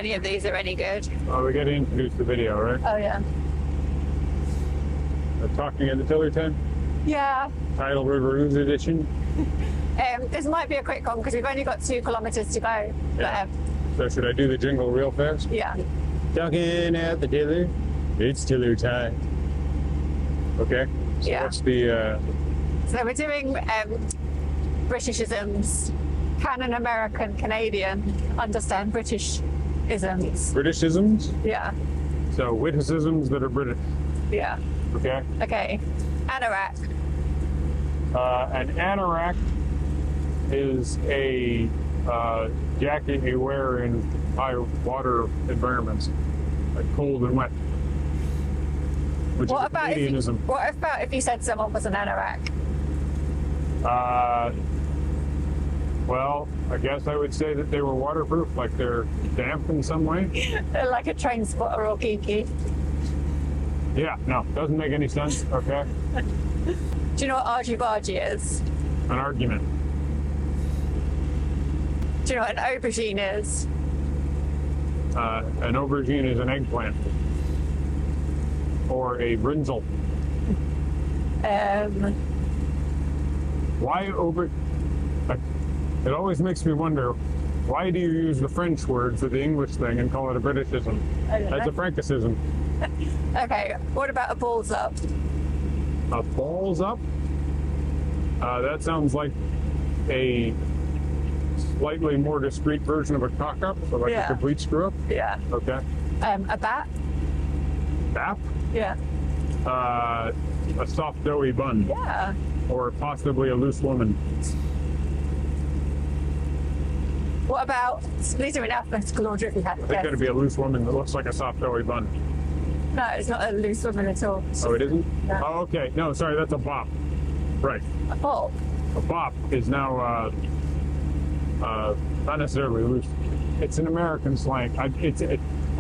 Any of these are any good. Oh, we got to introduce the video, right? Oh, yeah. Talking in the tiller tent. Yeah. Tidal River edition. This might be a quick one because we've only got 2 kilometers to go. Yeah. But, So should I do the jingle real fast? yeah. Talking at the tiller. It's tiller time. Okay. So Yeah. what's the... So we're doing Britishisms. Can an American Canadian understand Britishisms? Britishisms? Yeah. So witticisms that are British. Yeah. Okay. Okay. Anarak. An Anarak is a jacket you wear in high water environments, like cold and wet. Which What is a about, Canadianism. if you said someone was an Anarak? Well, I guess I would say that they were waterproof, like they're damp in some way. Like a train spotter or geeky. Yeah, no, doesn't make any sense. Okay. Do you know what argy-bargy is? An argument. Do you know what an aubergine is? An aubergine is an eggplant. Or a brinzel. Why it always makes me wonder, why do you use the French word for the English thing and call it a Britishism? I don't That's know. a Frankicism. Okay, what about a balls up? A balls up? That sounds like a slightly more discreet version of a cock up, so like Yeah. a complete screw up. Yeah. Okay. A bat? Bap? Yeah. A soft doughy bun. Yeah. Or possibly a loose woman. What about, these are in alphabetical order if you had to I think guess. that'd be a loose woman that looks like a soft doughy bun. No, it's not a loose woman at all. Oh, it isn't? No. Oh, okay. No, sorry, that's a bop. Right. A bop. A bop is now not necessarily loose. It's an American slang. I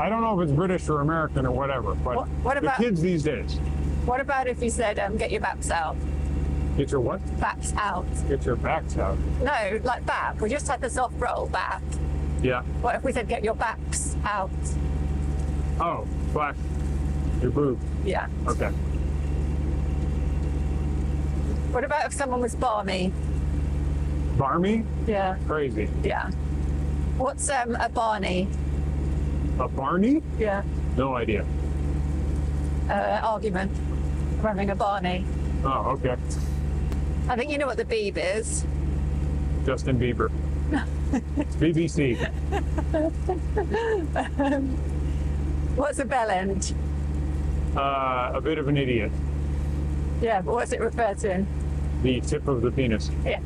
don't know if it's British or American or whatever, but What the about- kids these days. What about if you said, get your baps out? Get your what? Baps out. Get your backs out. No, like bap. We just had the soft roll bap. Yeah. What if we said, get your baps out? Oh, flash. Your boob. Yeah. Okay. What about if someone was Barney? Barney? Yeah. Crazy. Yeah. What's a Barney? A Barney? Yeah. No idea. Argument. We're having a Barney. Oh, okay. I think you know what the beeb is. Justin Bieber. It's BBC. What's a bell end? A bit of an idiot. Yeah, but what's it refer to? The tip of the penis. Yeah.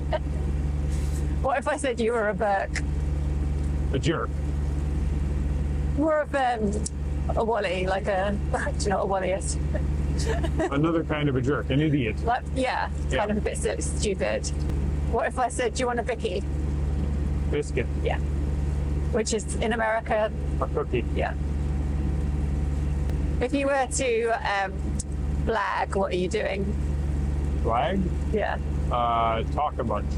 What if I said you were a Burke? A jerk. More of a Wally, like a, do you know what a Wally is? Another kind of a jerk. An idiot. Like, yeah, Yeah. kind of a bit stupid. What if I said, do you want a Vicky? Biscuit. Yeah. Which is in America, A cookie. yeah. If you were to blag, what are you doing? Flag? Yeah. Talk a bunch.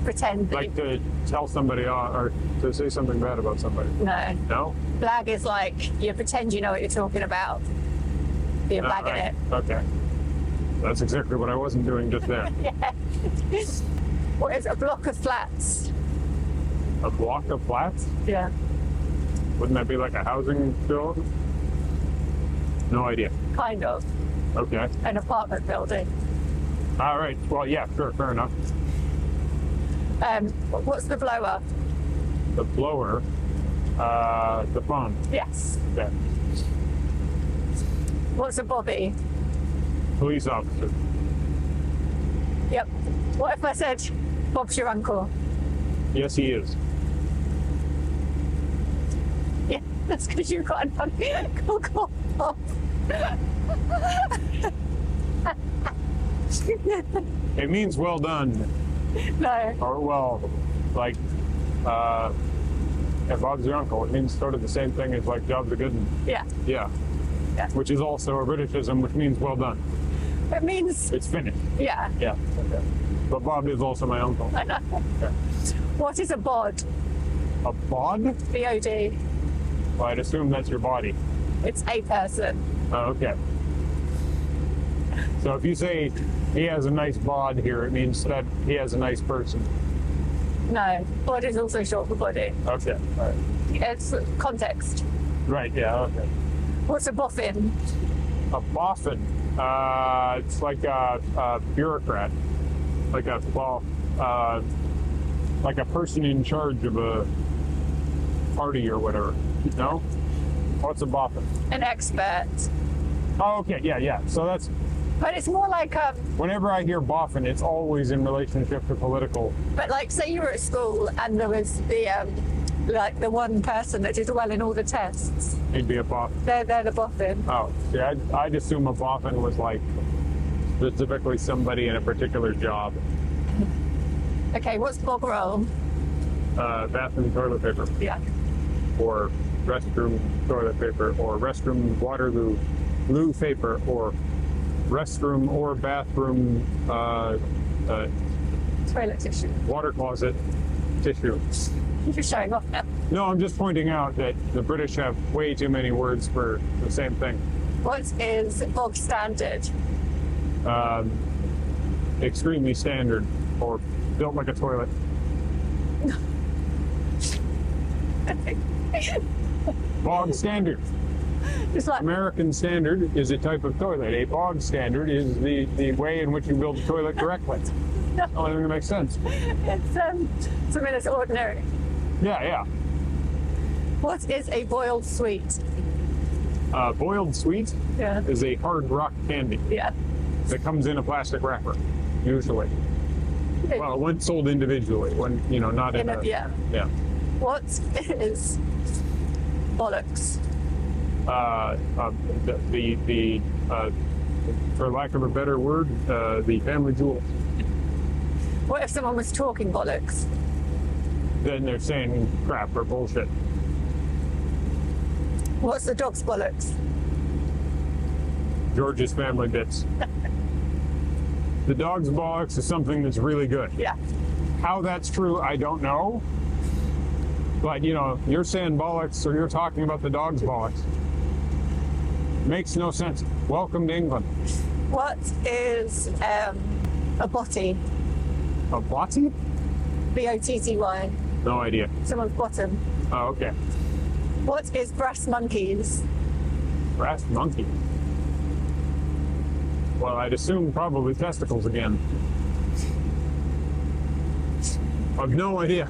Pretend that Like to tell somebody off or to say something bad about somebody. no. No? Blag is like you pretend you know what you're talking about. You're blagging Right. it. Okay. That's exactly what I wasn't doing just there. Yeah. What is a block of flats? A block of flats? Yeah. Wouldn't that be like a housing build? No idea. Kind of. Okay. An apartment building. All right. Well, yeah, sure, fair enough. What's the blower? The blower, the phone. Yes. Okay. What's a bobby? Police officer. Yep. What if I said Bob's your uncle? Yes, he is. Yeah, that's because you've got an uncle called Bob. It means well done. No. Or, well, like, if Bob's your uncle, it means sort of the same thing as, like, Job's a good one. Yeah. Yeah. Yeah. Which is also a Britishism, which means well done. It means, It's finished. yeah. Yeah. Okay. But Bob is also my uncle. I know. Okay. What is a bod? A bod? B-O-D. Well, I'd assume that's your body. It's a person. Oh, okay. So if you say he has a nice bod here, it means that he has a nice person. No, bod is also short for body. Okay. All right. It's context. Right. Yeah. Okay. What's a boffin? A boffin. It's like a bureaucrat, like a like a person in charge of a party or whatever. No? What's a boffin? An expert. Oh, okay. Yeah, yeah. So that's, But it's more like, whenever I hear boffin, it's always in relationship to political. but like, say you were at school and there was the, like the one person that did well in all the tests. He'd be a boffin. They're the boffin. Oh, yeah. I'd assume a boffin was like specifically somebody in a particular job. Okay, what's bog roll? Bathroom toilet paper, Yeah. or restroom toilet paper, or restroom water loo paper, or restroom or bathroom Toilet tissue. water closet tissue. You're showing off now. No, I'm just pointing out that the British have way too many words for the same thing. What is bog standard? Extremely standard, or built like a toilet. Bog standard. It's like, American standard is a type of toilet. A bog standard is the way in which you build a toilet correctly. no, Only thing that makes sense. it's something that's ordinary. Yeah, yeah. What is a boiled sweet? Boiled sweet Yeah. is a hard rock candy Yeah. that comes in a plastic wrapper, usually. Well, when sold individually, when, not in a... Yeah. Yeah. What is bollocks? For lack of a better word, the family jewel. What if someone was talking bollocks? Then they're saying crap or bullshit. What's the dog's bollocks? George's family bits. The dog's bollocks is something that's really good. Yeah. How that's true, I don't know. But, you're saying bollocks, or you're talking about the dog's bollocks. Makes no sense. Welcome to England. What is a botty? A botty? B-O-T-T-Y. No idea. Someone's bottom. Oh, okay. What is brass monkeys? Brass monkey. Well, I'd assume probably testicles again. I've no idea.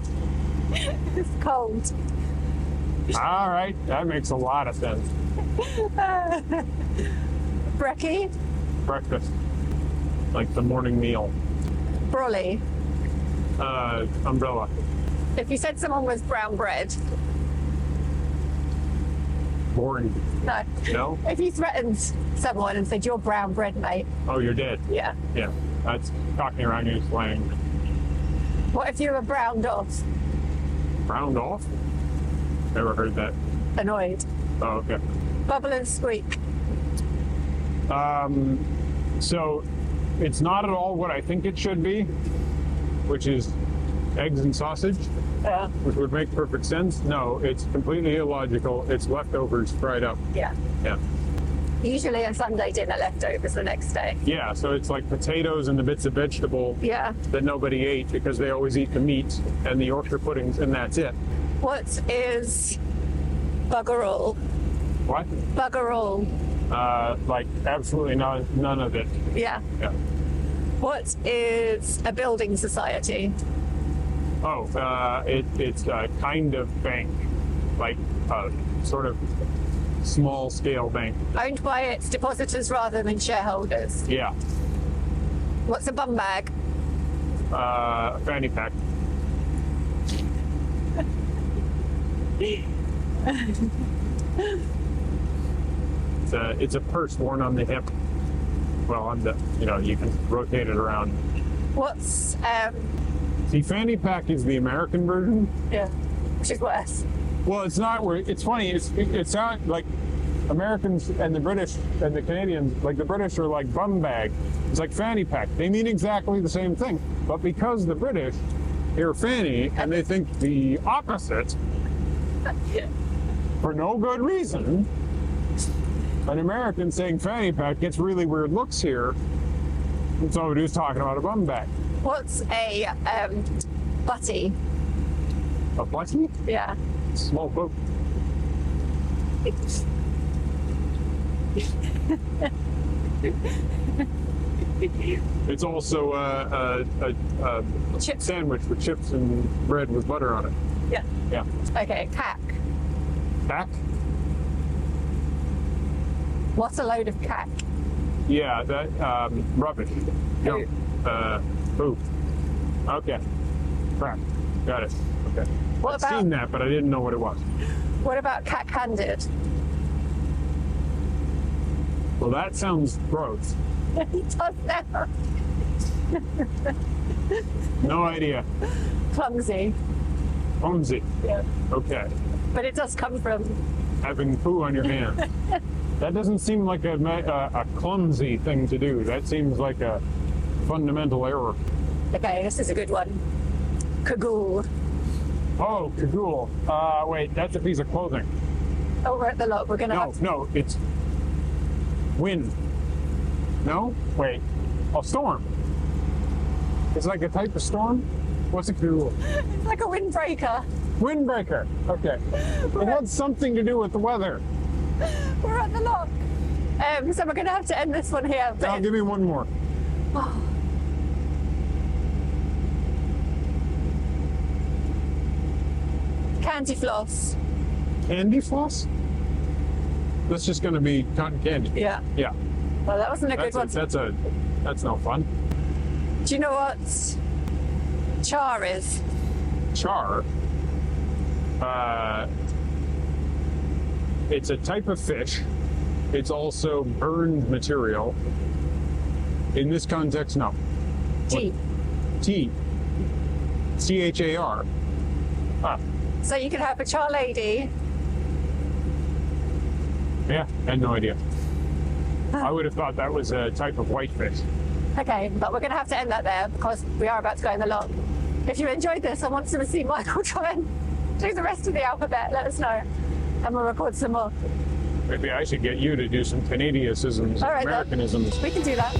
It's cold. All right, that makes a lot of sense. Brekkie? Breakfast, like the morning meal. Brolly. Umbrella. If you said someone was brown bread. Boring. No. No? If you threatened someone and said, you're brown bread, mate. Oh, you're dead. Yeah. Yeah, that's Cockney Rounding slang. What if you were browned off? Round off? Never heard that. Annoyed. Oh, okay. Bubble and squeak. So it's not at all what I think it should be, which is eggs and sausage, Yeah. which would make perfect sense. No, it's completely illogical. It's leftovers fried up. Yeah. Yeah. Usually a Sunday dinner leftovers the next day. Yeah, so it's like potatoes and the bits of vegetable Yeah. that nobody ate because they always eat the meat and the Yorkshire puddings, and that's it. What is bugger all? What? Bugger all. Like absolutely none of it. Yeah. Yeah. What is a building society? Oh, it's a kind of bank, like a sort of small scale bank. Owned by its depositors rather than shareholders. Yeah. What's a bum bag? Fanny pack. It's a purse worn on the hip. Well, on the, you can rotate it around. What's See, fanny pack is the American version. yeah, which is worse. Well, it's not. It's funny. It's not like Americans and the British and the Canadians. Like the British are like bum bag. It's like fanny pack. They mean exactly the same thing. But because the British hear fanny and they think the opposite for no good reason. An American saying fanny pack gets really weird looks here. And so he was talking about a bum bag. What's a butty? A butty? Yeah. Small boat. It's also a Chip. sandwich with chips and bread with butter on it. Yeah. Yeah. Okay, cack. Back? What's a load of cack? Yeah, that rubbish. No. Poop. Okay. Crap. Got it. Okay. What I've about seen that, but I didn't know what it was. what about cack-handed? Well, that sounds gross. He does now. No idea. Clumsy. Clumsy. Yeah. Okay. But it does come from Having poo on your hand. That doesn't seem like a clumsy thing to do. That seems like a fundamental error. okay, this is a good one. Cagoule. Oh, cagoule. Wait, that's a piece of clothing. Over at the lot, we're gonna have No, it's wind. No? Wait. Oh, storm. It's like a type of storm? What's a cagoule? it's like a windbreaker. Windbreaker. Okay. It had something to do with the weather. We're at the lock. So we're gonna have to end this one here. But Now give me one more. candy floss. Candy floss? That's just going to be cotton candy. Yeah. Yeah. Well, that wasn't a good one. That's no fun. Do you know what char is? Char. It's a type of fish. It's also burned material. In this context, no. Tea. Tea. C-H-A-R. Ah, So you could have a char lady. yeah, had no idea. I would have thought that was a type of whitefish. Okay, but we're going to have to end that there because we are about to go in the lock. If you enjoyed this and want to see Michael try and do the rest of the alphabet, let us know and we'll record some more. Maybe I should get you to do some Canadianisms, All right, then. Americanisms. We can do that.